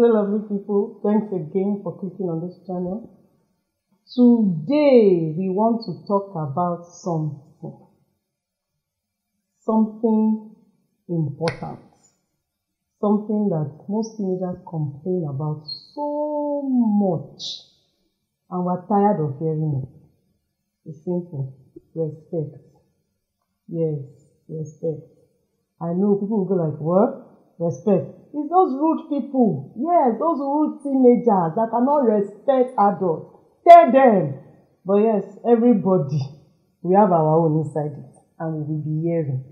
Hello, lovely people. Thanks again for clicking on this channel. Today, we want to talk about something important. Something that most teenagers complain about so much. And we're tired of hearing it. It's simple. Respect. Yes, respect. I know people will go like, what? Respect. It's those rude people. Yes, those rude teenagers that cannot respect adults. Tell them. But yes, everybody, we have our own inside it. And we will be hearing.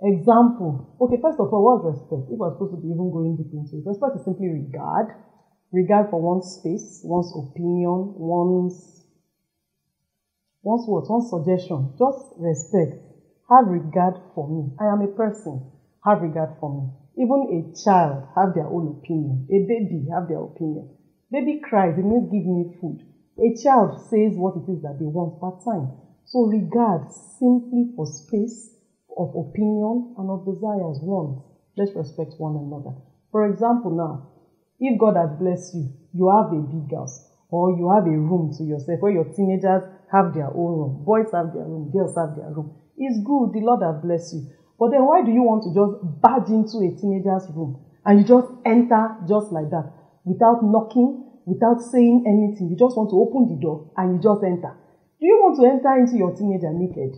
Example. Okay, first of all, what's respect? If we're supposed to be even going deep into it. Respect is simply regard. Regard for one's space, one's opinion, one's suggestion. Just respect. Have regard for me. I am a person. Have regard for me. Even a child have their own opinion. A baby have their opinion. Baby cries, it means give me food. A child says what it is that they want that time. So regard simply for space of opinion and of desires. One, let's respect one another. For example now, if God has blessed you, you have a big house or you have a room to yourself where your teenagers have their own room. Boys have their room, girls have their room. It's good, the Lord has blessed you. But then why do you want to just barge into a teenager's room and you just enter just like that without knocking, without saying anything? You just want to open the door and you just enter. Do you want to enter into your teenager naked?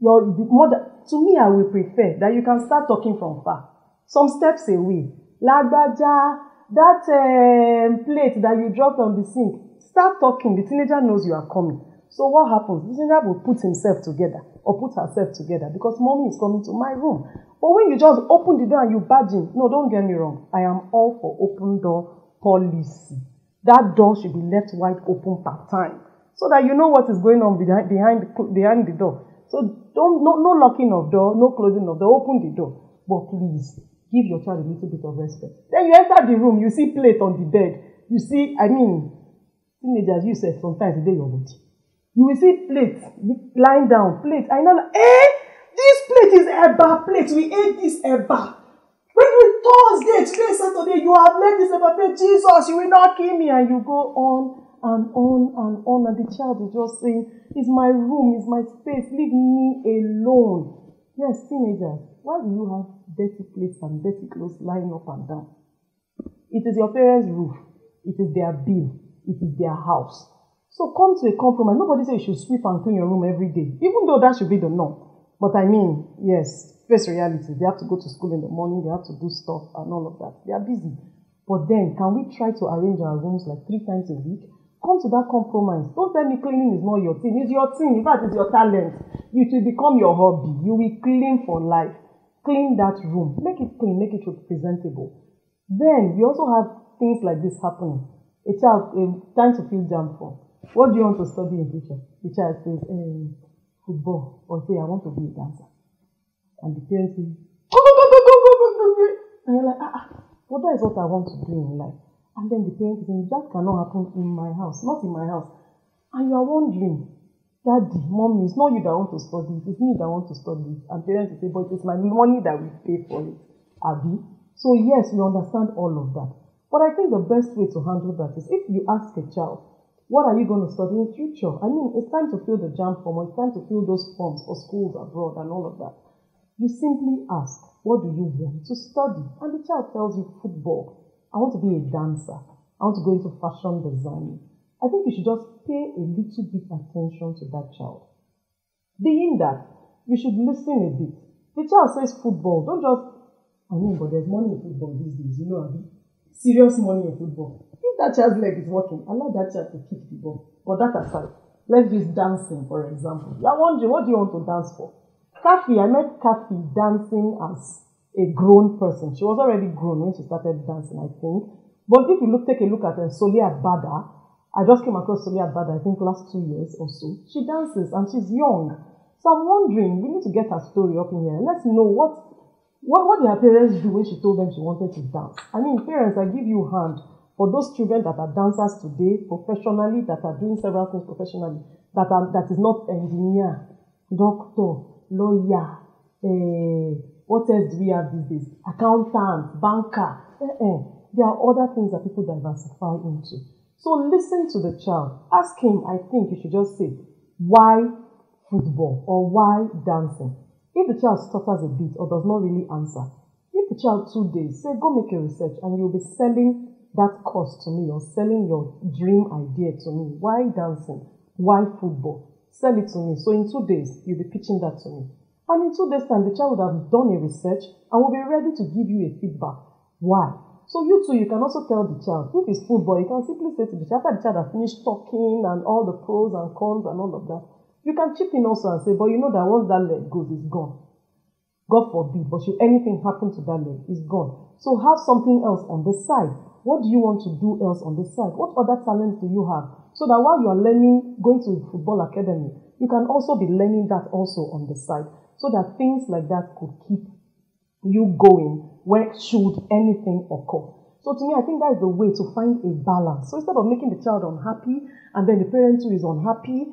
To me, I will prefer that you can start talking from far. Some steps away. Lagbaja, that plate that you dropped on the sink. Start talking. The teenager knows you are coming. So what happens? The teenager will put himself together or put herself together because mommy is coming to my room. But when you just open the door and you barge in, no, don't get me wrong. I am all for open door policy. That door should be left wide open per time so that you know what is going on behind the door. So no locking of door, no closing of door, open the door. But please, give your child a little bit of respect. Then you enter the room, you see plate on the bed. You see, teenagers, you say sometimes they your body. You will see plates lying down, plate. I know, this plate is eba plate. We ate this eba. When we Thursday, today, Saturday, you have left this eba plate. Jesus, you will not kill me. And you go on and on and on. And the child is just saying, it's my room, it's my space. Leave me alone. Yes, teenagers, why do you have dirty plates and dirty clothes lying up and down? It is your parents' roof. It is their bill. It is their house. So come to a compromise. Nobody says you should sweep and clean your room every day, even though that should be the norm. But yes, face reality. They have to go to school in the morning. They have to do stuff and all of that. They are busy. But then, can we try to arrange our rooms like 3 times a week? Come to that compromise. Don't tell me cleaning is not your thing. It's your thing. In fact, it's your talent. It will become your hobby. You will clean for life. Clean that room. Make it clean. Make it presentable. Then, you also have things like this happening. A child, time to fill jam form. What do you want to study in future? The child says, football. Or say, I want to be a dancer. And the parents say, go. And you're like, but that is what I want to do in life. And then the parents say, that cannot happen in my house. Not in my house. And you are wondering, Daddy, Mommy, it's not you that want to study it. It's me that want to study it. And parents say, but it's my money that we pay for it. Abi? So yes, we understand all of that. But I think the best way to handle that is if you ask a child, what are you going to study in the future? It's time to fill the JAMB form, or it's time to fill those forms for schools abroad and all of that. You simply ask, what do you want to study? And the child tells you football. I want to be a dancer. I want to go into fashion design. I think you should just pay a little bit attention to that child. Being that, you should listen a bit. The child says football. Don't just, but there's money in football these days. You know, serious money in football. If that child's leg is working, allow that child to kick the ball. But that aside, let's use dancing, for example. You're wondering, what do you want to dance for? Kathy, I met Kathy dancing as a grown person. She was already grown when she started dancing, I think. But if you take a look at Soliat Bada, I just came across Soliat Bada, I think last 2 years or so. She dances and she's young. So I'm wondering, we need to get her story up in here. Let's know what did her parents do when she told them she wanted to dance. Parents, I give you a hand. For those children that are dancers today, professionally, that are doing several things professionally, that is not engineer, doctor, lawyer, what else do we have these days? Accountant, banker. There are other things that people diversify into. So listen to the child. Ask him, I think you should just say, why football or why dancing? If the child stutters a bit or does not really answer, give the child 2 days. Say, go make a research and you'll be selling that course to me or selling your dream idea to me. Why dancing? Why football? Sell it to me. So in 2 days, you'll be pitching that to me. And in 2 days' time, the child would have done a research and will be ready to give you a feedback. Why? So you too, you can also tell the child, if it's football, you can simply say to the child, after the child has finished talking and all the pros and cons and all of that, you can chip in also and say, but you know that once that leg goes, it's gone. God forbid, but should anything happen to that leg, it's gone. So have something else on the side. What do you want to do else on the side? What other talents do you have? So that while you are learning, going to football academy, you can also be learning that also on the side. So that things like that could keep you going where should anything occur. So to me, I think that is the way to find a balance. So instead of making the child unhappy and then the parent too is unhappy,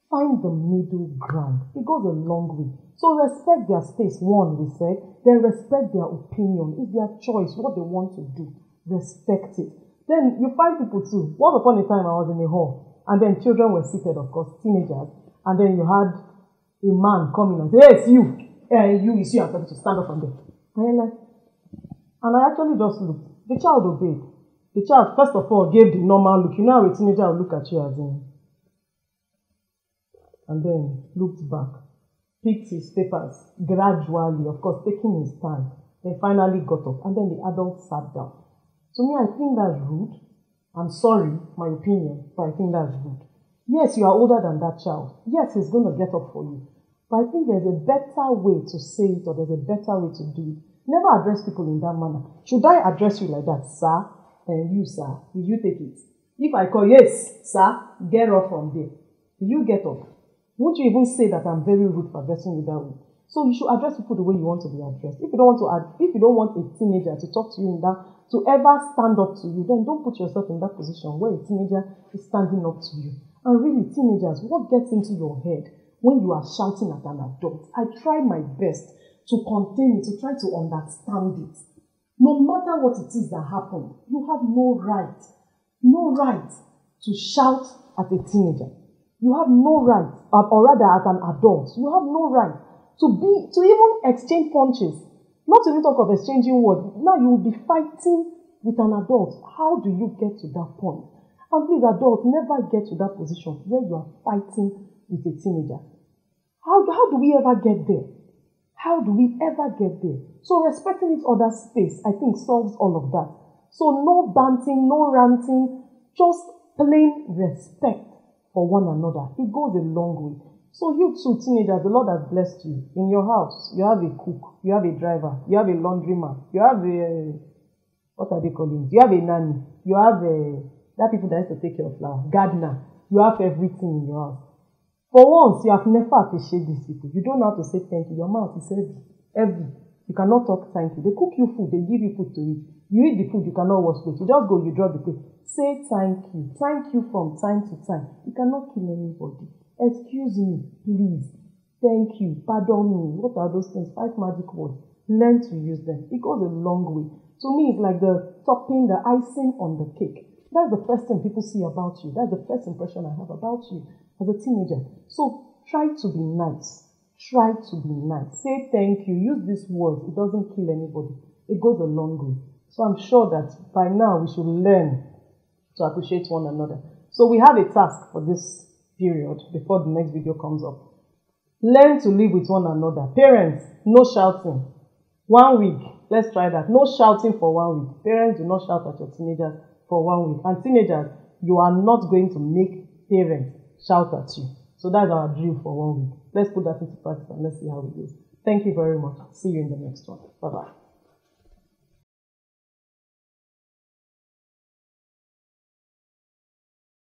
find the middle ground. It goes a long way. So respect their space, one, we said. Then respect their opinion. It's their choice, what they want to do. Respect it. Then you find people too. Once upon a time, I was in a hall, and then children were seated, of course, teenagers, and then you had a man come in and say, hey, it's you. Hey, you, it's you, I'm going to stand up from there. And I actually just looked. The child obeyed. The child, first of all, gave the normal look. You know how a teenager will look at you as in. And then looked back, picked his papers gradually, of course, taking his time. Then finally got up, and then the adult sat down. To me, I think that's rude. I'm sorry, my opinion, but I think that's rude. Yes, you are older than that child. Yes, he's going to get up for you. But I think there's a better way to say it, or there's a better way to do it. Never address people in that manner. Should I address you like that, sir? And you, sir, will you take it? If I call, yes, sir, get up from there. Will you get up? Won't you even say that I'm very rude for addressing you that way? So you should address people the way you want to be addressed. If you don't want a teenager to talk to you in that, to ever stand up to you, then don't put yourself in that position where a teenager is standing up to you. And really, teenagers, what gets into your head when you are shouting at an adult? I try my best to contain it, to try to understand it. No matter what it is that happened, you have no right to shout at a teenager. You have no right, or rather at an adult, you have no right to even exchange punches. Not to even talk of exchanging words. Now you will be fighting with an adult. How do you get to that point? And please, adults, never get to that position where you are fighting with a teenager. How do we ever get there? How do we ever get there? So respecting each other's space, I think, solves all of that. So no banting, no ranting, just plain respect for one another. It goes a long way. So you too, teenagers, the Lord has blessed you. In your house, you have a cook, you have a driver, you have a laundryman, you have a, what are they calling? You have a nanny, you have that people that used to take care of flowers, gardener, you have everything in your house. For once, you have never appreciated these people. You don't know how to say thank you. Your mouth is heavy. You cannot talk thank you. They cook you food, they give you food to eat. You eat the food, you cannot wash plate. You just go, you drop the plate. Say thank you. Thank you from time to time. You cannot kill anybody. Excuse me, please. Thank you. Pardon me. What are those things? 5 magic words. Learn to use them. It goes a long way. To me, it's like the topping, the icing on the cake. That's the first thing people see about you. That's the first impression I have about you as a teenager. So try to be nice. Try to be nice. Say thank you. Use these words. It doesn't kill anybody. It goes a long way. So I'm sure that by now we should learn to appreciate one another. So we have a task for this period before the next video comes up. Learn to live with one another. Parents, no shouting. 1 week. Let's try that. No shouting for 1 week. Parents, do not shout at your teenagers for 1 week. And teenagers, you are not going to make parents shout at you. So that's our drill for 1 week. Let's put that into practice and let's see how it goes. Thank you very much. See you in the next one. Bye-bye.